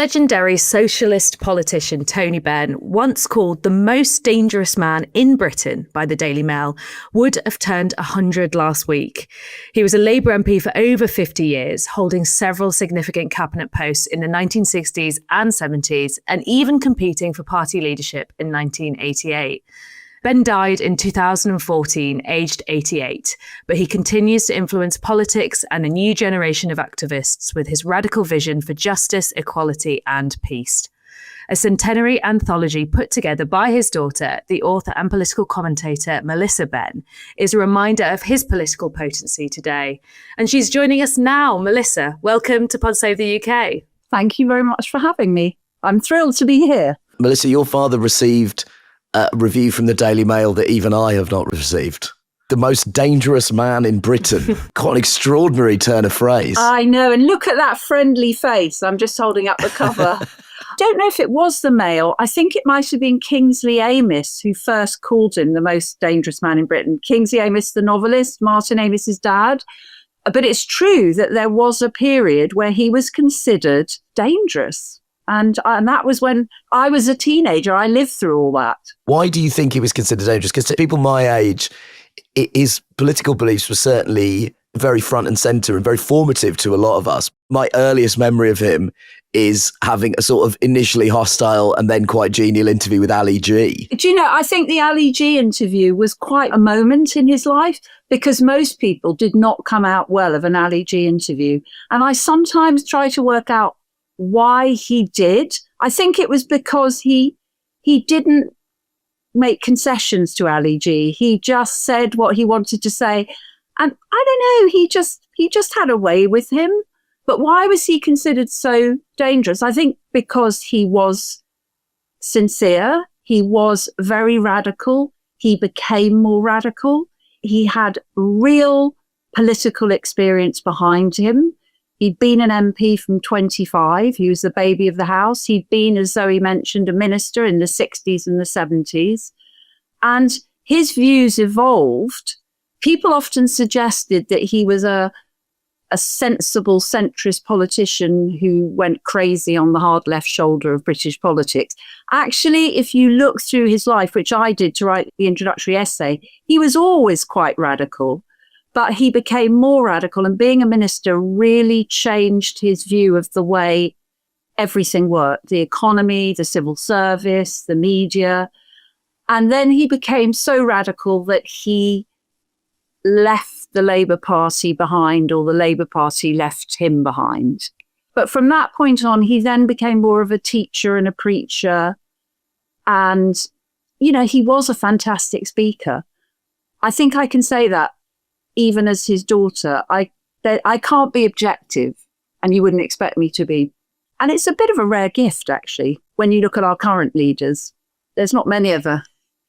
legendary socialist politician Tony Benn, once called the most dangerous man in Britain by the Daily Mail, would have turned 100 last week. He was a Labour MP for over 50 years, holding several significant cabinet posts in the 1960s and 70s, and even competing for party leadership in 1988. Benn died in 2014, aged 88, but he continues to influence politics and a new generation of activists with his radical vision for justice, equality and peace. A centenary anthology put together by his daughter, the author and political commentator Melissa Benn, is a reminder of his political potency today. And she's joining us now. Melissa, welcome to Pod Save the UK. Thank you very much for having me. I'm thrilled to be here. Melissa, your father received a review from the Daily Mail that even I have not received. The most dangerous man in Britain. Quite an extraordinary turn of phrase. I know, and look at that friendly face. I'm just holding up the cover. Don't know if it was the Mail. I think it might have been Kingsley Amis who first called him the most dangerous man in Britain. Kingsley Amis, the novelist, Martin Amis's dad. But it's true that there was a period where he was considered dangerous. And that was when I was a teenager. I lived through all that. Why do you think he was considered dangerous? Because people my age, his political beliefs were certainly very front and centre and very formative to a lot of us. My earliest memory of him is having a sort of initially hostile and then quite genial interview with Ali G. Do you know, I think the Ali G interview was quite a moment in his life because most people did not come out well of an Ali G interview. And I sometimes try to work out why he did. I think it was because he didn't make concessions to Ali G. He just said what he wanted to say. And I don't know, he just had a way with him. But why was he considered so dangerous? I think because he was sincere, he was very radical, he became more radical, he had real political experience behind him. He'd been an MP from 25. He was the baby of the house. He'd been, as Zoe mentioned, a minister in the 60s and the 70s. And his views evolved. People often suggested that he was a sensible centrist politician who went crazy on the hard left shoulder of British politics. Actually, if you look through his life, which I did to write the introductory essay, he was always quite radical. But he became more radical, and being a minister really changed his view of the way everything worked, the economy, the civil service, the media. And then he became so radical that he left the Labour Party behind, or the Labour Party left him behind. But from that point on, he then became more of a teacher and a preacher. And, you know, he was a fantastic speaker. I think I can say that. Even as his daughter, I can't be objective, and you wouldn't expect me to be. And it's a bit of a rare gift, actually, when you look at our current leaders. There's not many of her,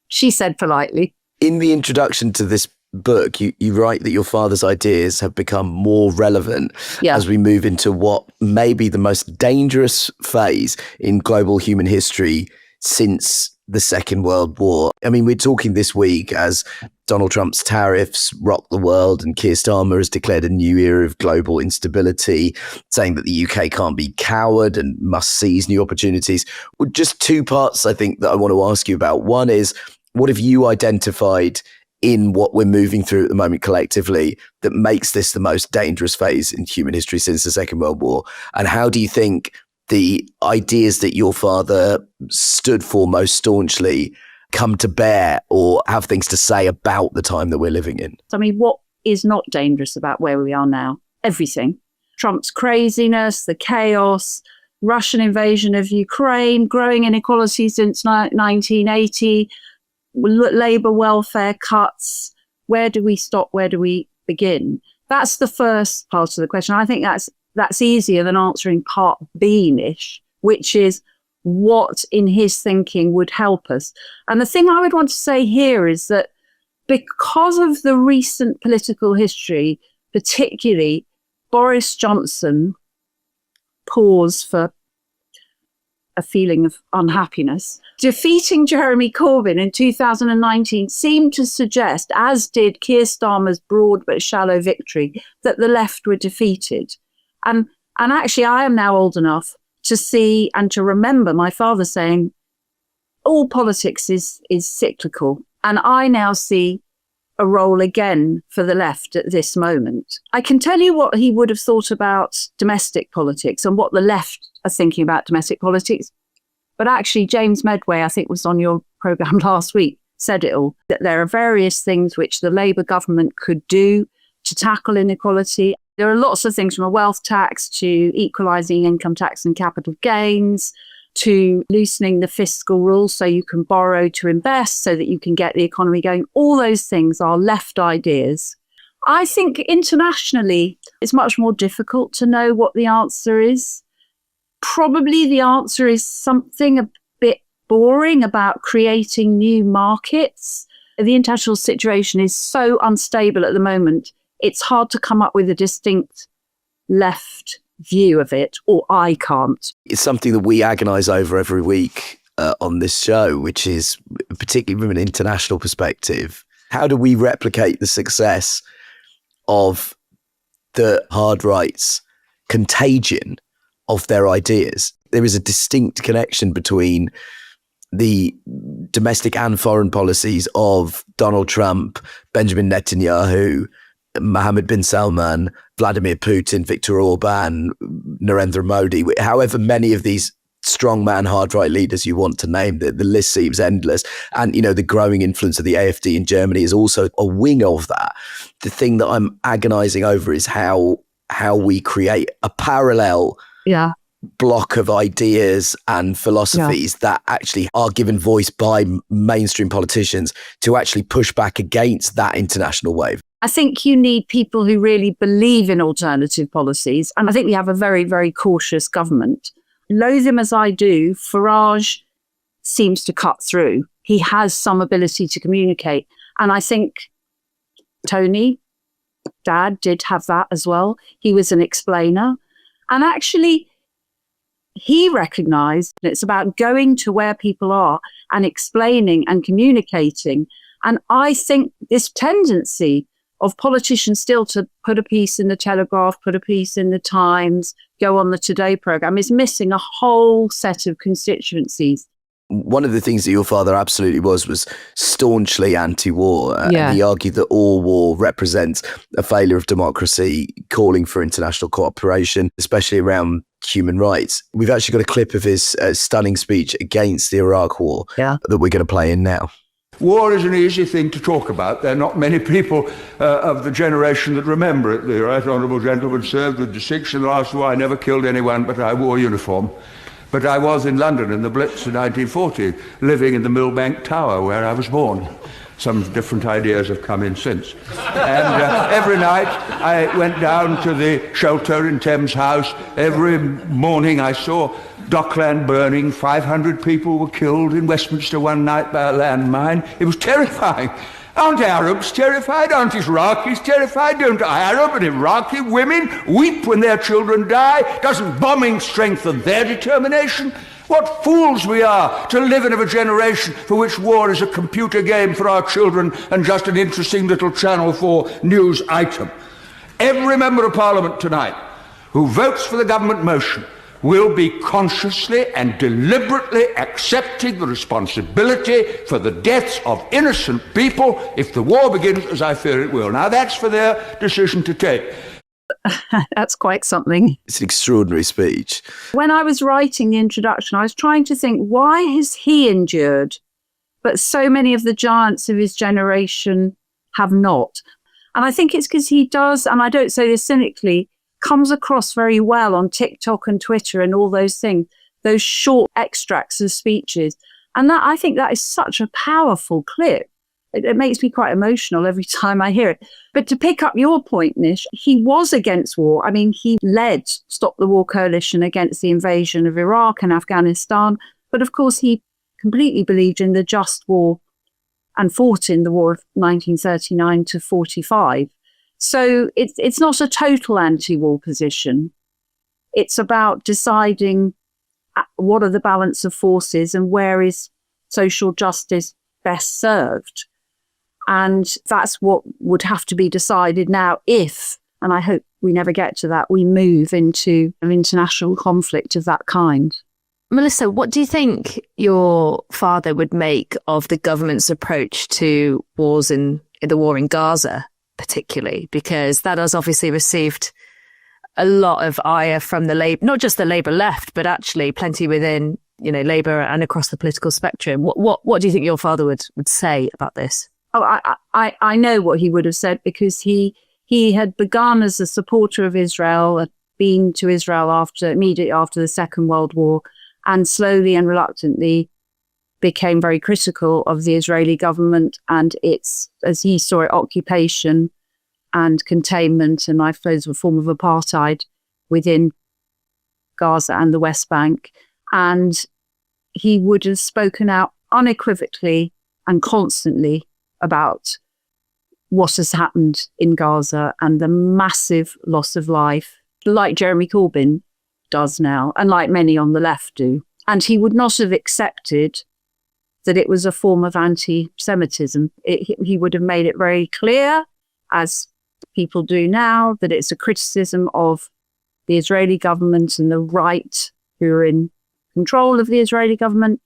she said politely. In the introduction to this book, you write that your father's ideas have become more relevant as we move into what may be the most dangerous phase in global human history since the Second World War. I mean, we're talking this week as Donald Trump's tariffs rock the world and Keir Starmer has declared a new era of global instability, saying that the UK can't be coward and must seize new opportunities. Well, just two parts, I think, that I want to ask you about. One is, what have you identified in what we're moving through at the moment collectively that makes this the most dangerous phase in human history since the Second World War? And how do you think the ideas that your father stood for most staunchly come to bear or have things to say about the time that we're living in? I mean, what is not dangerous about where we are now? Everything. Trump's craziness, the chaos, Russian invasion of Ukraine, growing inequality since 1980, Labour welfare cuts. Where do we stop? Where do we begin? That's the first part of the question. I think that's easier than answering part B, Nish, which is what in his thinking would help us. And the thing I would want to say here is that because of the recent political history, particularly Boris Johnson, pause for a feeling of unhappiness, defeating Jeremy Corbyn in 2019 seemed to suggest, as did Keir Starmer's broad but shallow victory, that the left were defeated. And actually, I am now old enough to see and to remember my father saying, all politics is cyclical. And I now see a role again for the left at this moment. I can tell you what he would have thought about domestic politics and what the left are thinking about domestic politics. But actually, James Medway, I think was on your programme last week, said it all, that there are various things which the Labour government could do to tackle inequality. There are lots of things, from a wealth tax to equalising income tax and capital gains, to loosening the fiscal rules so you can borrow to invest so that you can get the economy going. All those things are left ideas. I think internationally, it's much more difficult to know what the answer is. Probably the answer is something a bit boring about creating new markets. The international situation is so unstable at the moment, it's hard to come up with a distinct left view of it, or I can't. It's something that we agonise over every week on this show, which is, particularly from an international perspective, how do we replicate the success of the hard right's contagion of their ideas? There is a distinct connection between the domestic and foreign policies of Donald Trump, Benjamin Netanyahu, Mohammed bin Salman, Vladimir Putin, Viktor Orban, Narendra Modi, however many of these strongman hard right leaders you want to name, the list seems endless. And, you know, the growing influence of the AfD in Germany is also a wing of that. The thing that I'm agonizing over is how we create a parallel block of ideas and philosophies that actually are given voice by mainstream politicians to actually push back against that international wave. I think you need people who really believe in alternative policies. And I think we have a very, very cautious government. Loathe him as I do, Farage seems to cut through. He has some ability to communicate. And I think Tony, Dad, did have that as well. He was an explainer. And actually, he recognised that it's about going to where people are and explaining and communicating. And I think this tendency of politicians still to put a piece in the Telegraph, put a piece in the Times, go on the Today programme is missing a whole set of constituencies. One of the things that your father absolutely was staunchly anti-war. And he argued that all war represents a failure of democracy, calling for international cooperation, especially around human rights. We've actually got a clip of his stunning speech against the Iraq War that we're going to play in now. War is an easy thing to talk about. There are not many people of the generation that remember it. The right honourable gentleman served with distinction. The last war I never killed anyone, but I wore a uniform. But I was in London in the Blitz in 1940, living in the Millbank Tower where I was born. Some different ideas have come in since. And every night I went down to the shelter in Thames House. Every morning I saw Dockland burning. 500 people were killed in Westminster one night by a landmine. It was terrifying. Aren't Arabs terrified? Aren't Iraqis terrified? Don't Arab and Iraqi women weep when their children die? Doesn't bombing strengthen their determination? What fools we are to live in a generation for which war is a computer game for our children and just an interesting little Channel 4 news item. Every member of Parliament tonight who votes for the government motion will be consciously and deliberately accepting the responsibility for the deaths of innocent people if the war begins, as I fear it will. Now, that's for their decision to take. That's quite something. It's an extraordinary speech. When I was writing the introduction, I was trying to think, why has he endured, but so many of the giants of his generation have not? And I think it's because he does, and I don't say this cynically, comes across very well on TikTok and Twitter and all those things, those short extracts of speeches. And that, I think that is such a powerful clip. It makes me quite emotional every time I hear it. But to pick up your point, Nish, he was against war. I mean, he led Stop the War Coalition against the invasion of Iraq and Afghanistan. But of course, he completely believed in the just war and fought in the war of 1939 to 45. So it's not a total anti-war position. It's about deciding what are the balance of forces and where is social justice best served. And that's what would have to be decided now if and I hope we never get to that, we move into an international conflict of that kind. Melissa, what do you think your father would make of the government's approach to the war in Gaza, particularly? Because that has obviously received a lot of ire from the Labour, not just the Labour left, but actually plenty within, Labour and across the political spectrum. What do you think your father would say about this? Oh, I know what he would have said, because he had begun as a supporter of Israel, had been to Israel immediately after the Second World War, and slowly and reluctantly became very critical of the Israeli government and its, as he saw it, occupation and containment, and I suppose a form of apartheid within Gaza and the West Bank. And he would have spoken out unequivocally and constantly about what has happened in Gaza and the massive loss of life, like Jeremy Corbyn does now, and like many on the left do. And he would not have accepted that it was a form of anti-Semitism. He would have made it very clear, as people do now, that it's a criticism of the Israeli government and the right who are in control of the Israeli government,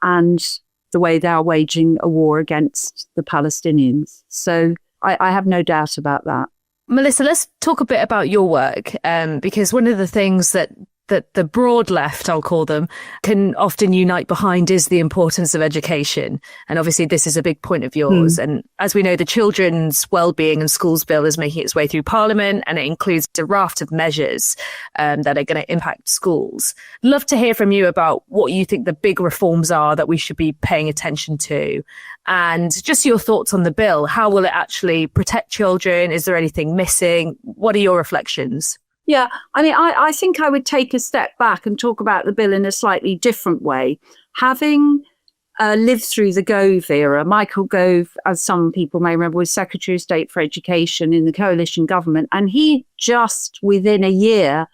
and the way they are waging a war against the Palestinians. So I have no doubt about that. Melissa, let's talk a bit about your work, because one of the things that the broad left, I'll call them, can often unite behind is the importance of education. And obviously this is a big point of yours. And as we know, the Children's Wellbeing and Schools Bill is making its way through Parliament, and it includes a raft of measures that are going to impact schools. Love to hear from you about what you think the big reforms are that we should be paying attention to, and just your thoughts on the bill. How will it actually protect children? Is there anything missing? What are your reflections? Yeah, I mean, I think I would take a step back and talk about the bill in a slightly different way. Having lived through the Gove era, Michael Gove, as some people may remember, was Secretary of State for Education in the coalition government. And he just within a year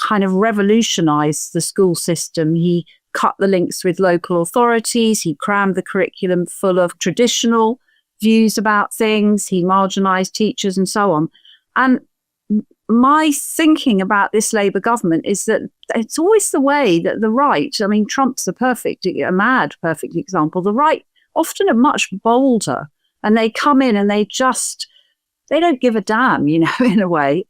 kind of revolutionized the school system. He cut the links with local authorities. He crammed the curriculum full of traditional views about things. He marginalized teachers and so on. And my thinking about this Labour government is that it's always the way that the right, I mean, Trump's a perfect example. The right often are much bolder, and they come in and they don't give a damn, in a way.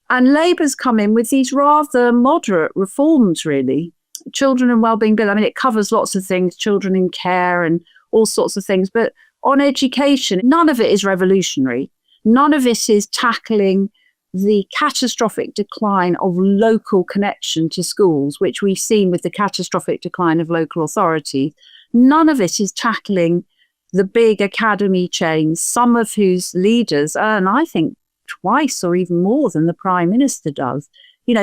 And Labour's come in with these rather moderate reforms, really. Children and Wellbeing Bill, I mean, it covers lots of things, children in care and all sorts of things. But on education, none of it is revolutionary. None of it is tackling the catastrophic decline of local connection to schools, which we've seen with the catastrophic decline of local authority. None of it is tackling the big academy chains, some of whose leaders earn, I think, twice or even more than the Prime Minister does.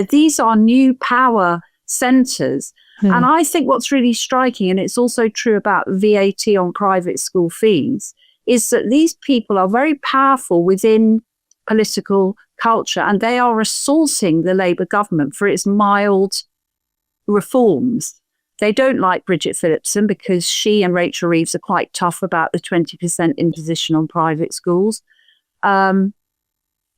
These are new power centres. And I think what's really striking, and it's also true about VAT on private school fees, is that these people are very powerful within political culture, and they are assaulting the Labour government for its mild reforms. They don't like Bridget Phillipson because she and Rachel Reeves are quite tough about the 20% imposition on private schools.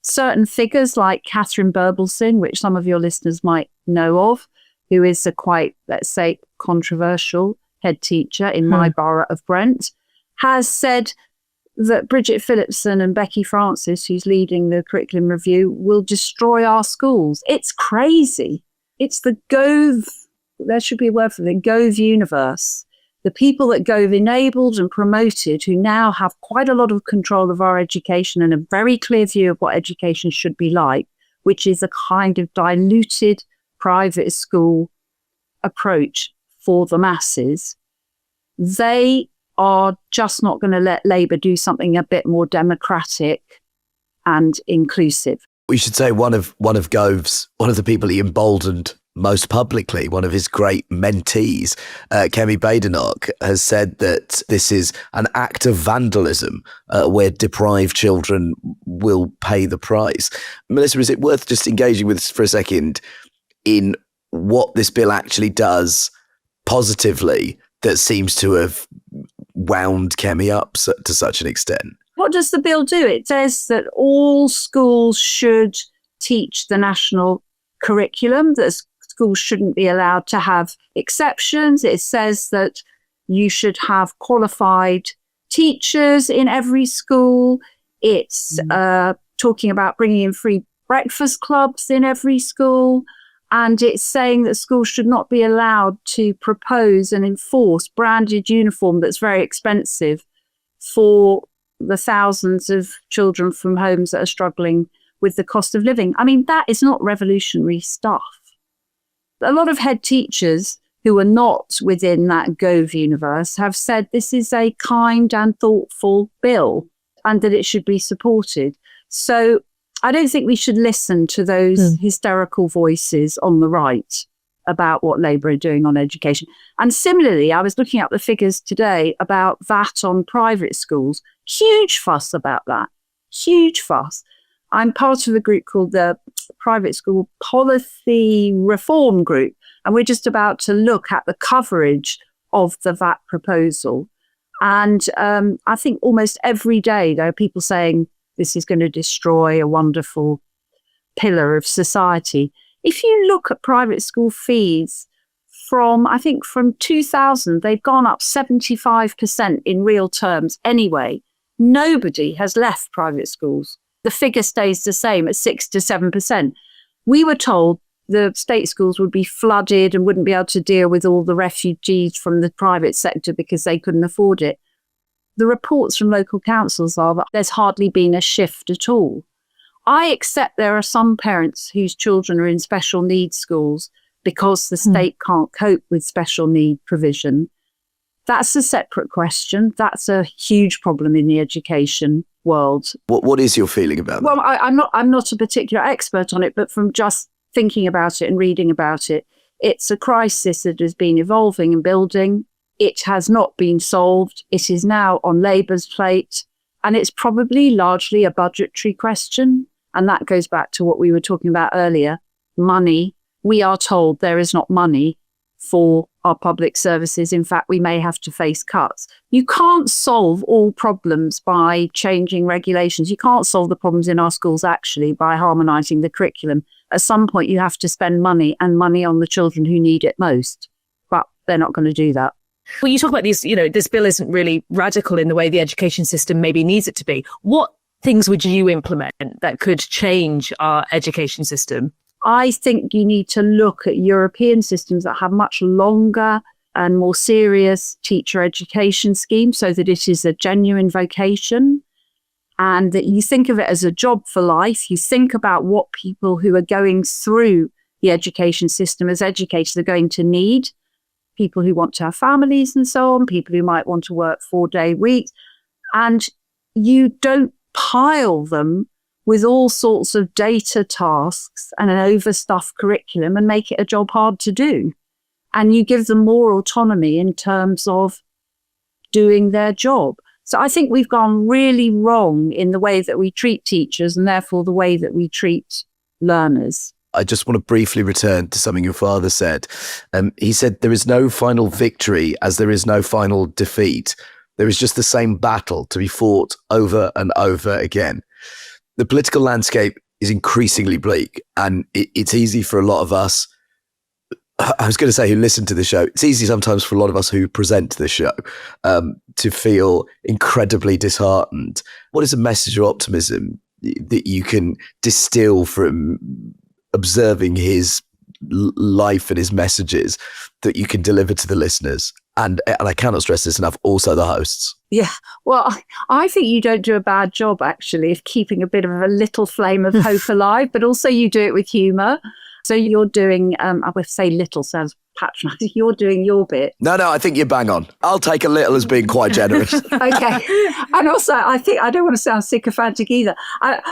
Certain figures like Catherine Birbalson, which some of your listeners might know of, who is a quite, let's say, controversial head teacher in my borough of Brent, has said that Bridget Phillipson and Becky Francis, who's leading the curriculum review, will destroy our schools. It's crazy. It's the Gove, there should be a word for the Gove universe. The people that Gove enabled and promoted, who now have quite a lot of control of our education and a very clear view of what education should be like, which is a kind of diluted private school approach for the masses. They are just not going to let Labour do something a bit more democratic and inclusive. We should say one of the people he emboldened most publicly, one of his great mentees, Kemi Badenoch, has said that this is an act of vandalism where deprived children will pay the price. Melissa, is it worth just engaging with us for a second in what this bill actually does positively that seems to have wound Kemi up to such an extent? What does the bill do? It says that all schools should teach the national curriculum, that schools shouldn't be allowed to have exceptions. It says that you should have qualified teachers in every school. It's talking about bringing in free breakfast clubs in every school. And it's saying that schools should not be allowed to propose and enforce branded uniform that's very expensive for the thousands of children from homes that are struggling with the cost of living. I mean, that is not revolutionary stuff. A lot of head teachers who are not within that Gove universe have said this is a kind and thoughtful bill and that it should be supported. So I don't think we should listen to those hysterical voices on the right about what Labour are doing on education. And similarly, I was looking at the figures today about VAT on private schools. Huge fuss about that. Huge fuss. I'm part of a group called the Private School Policy Reform Group, and we're just about to look at the coverage of the VAT proposal. And I think almost every day there are people saying this is going to destroy a wonderful pillar of society. If you look at private school fees from 2000, they've gone up 75% in real terms anyway. Nobody has left private schools. The figure stays the same at 6 to 7%. We were told the state schools would be flooded and wouldn't be able to deal with all the refugees from the private sector because they couldn't afford it. The reports from local councils are that there's hardly been a shift at all. I accept there are some parents whose children are in special needs schools because the state can't cope with special need provision. That's a separate question. That's a huge problem in the education world. What is your feeling about that? Well, I'm not a particular expert on it, but from just thinking about it and reading about it, it's a crisis that has been evolving and building. It has not been solved. It is now on Labour's plate, and it's probably largely a budgetary question. And that goes back to what we were talking about earlier, money. We are told there is not money for our public services. In fact, we may have to face cuts. You can't solve all problems by changing regulations. You can't solve the problems in our schools actually by harmonising the curriculum. At some point, you have to spend money and money on the children who need it most. But they're not going to do that. Well, you talk about these, this bill isn't really radical in the way the education system maybe needs it to be. What things would you implement that could change our education system? I think you need to look at European systems that have much longer and more serious teacher education schemes so that it is a genuine vocation and that you think of it as a job for life. You think about what people who are going through the education system as educators are going to need. People who want to have families and so on, people who might want to work 4-day weeks. And you don't pile them with all sorts of data tasks and an overstuffed curriculum and make it a job hard to do. And you give them more autonomy in terms of doing their job. So I think we've gone really wrong in the way that we treat teachers and therefore the way that we treat learners. I just want to briefly return to something your father said. He said, there is no final victory as there is no final defeat. There is just the same battle to be fought over and over again. The political landscape is increasingly bleak, and it's easy for a lot of us, I was going to say who listen to the show, it's easy sometimes for a lot of us who present the show to feel incredibly disheartened. What is a message of optimism that you can distill from observing his life and his messages that you can deliver to the listeners? And I cannot stress this enough, also the hosts. Yeah, well, I think you don't do a bad job, actually, of keeping a bit of a little flame of hope alive, but also you do it with humour. So you're doing, I would say little sounds patronising, you're doing your bit. No, I think you're bang on. I'll take a little as being quite generous. Okay. And also, I think, I don't want to sound sycophantic either.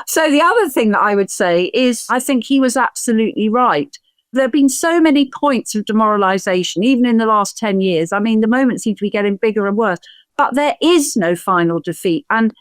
So the other thing that I would say is, I think he was absolutely right. There have been so many points of demoralisation, even in the last 10 years. I mean, the moments seem to be getting bigger and worse. But there is no final defeat. And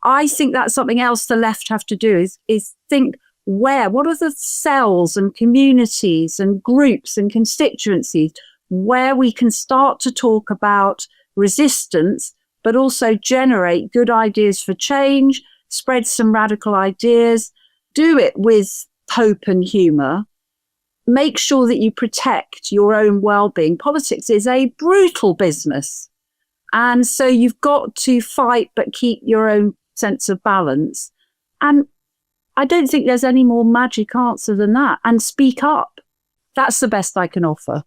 I think that's something else the left have to do is think what are the cells and communities and groups and constituencies where we can start to talk about resistance but also generate good ideas for change, spread some radical ideas, do it with hope and humour. Make sure that you protect your own well-being. Politics is a brutal business. And so you've got to fight, but keep your own sense of balance. And I don't think there's any more magic answer than that. And speak up. That's the best I can offer.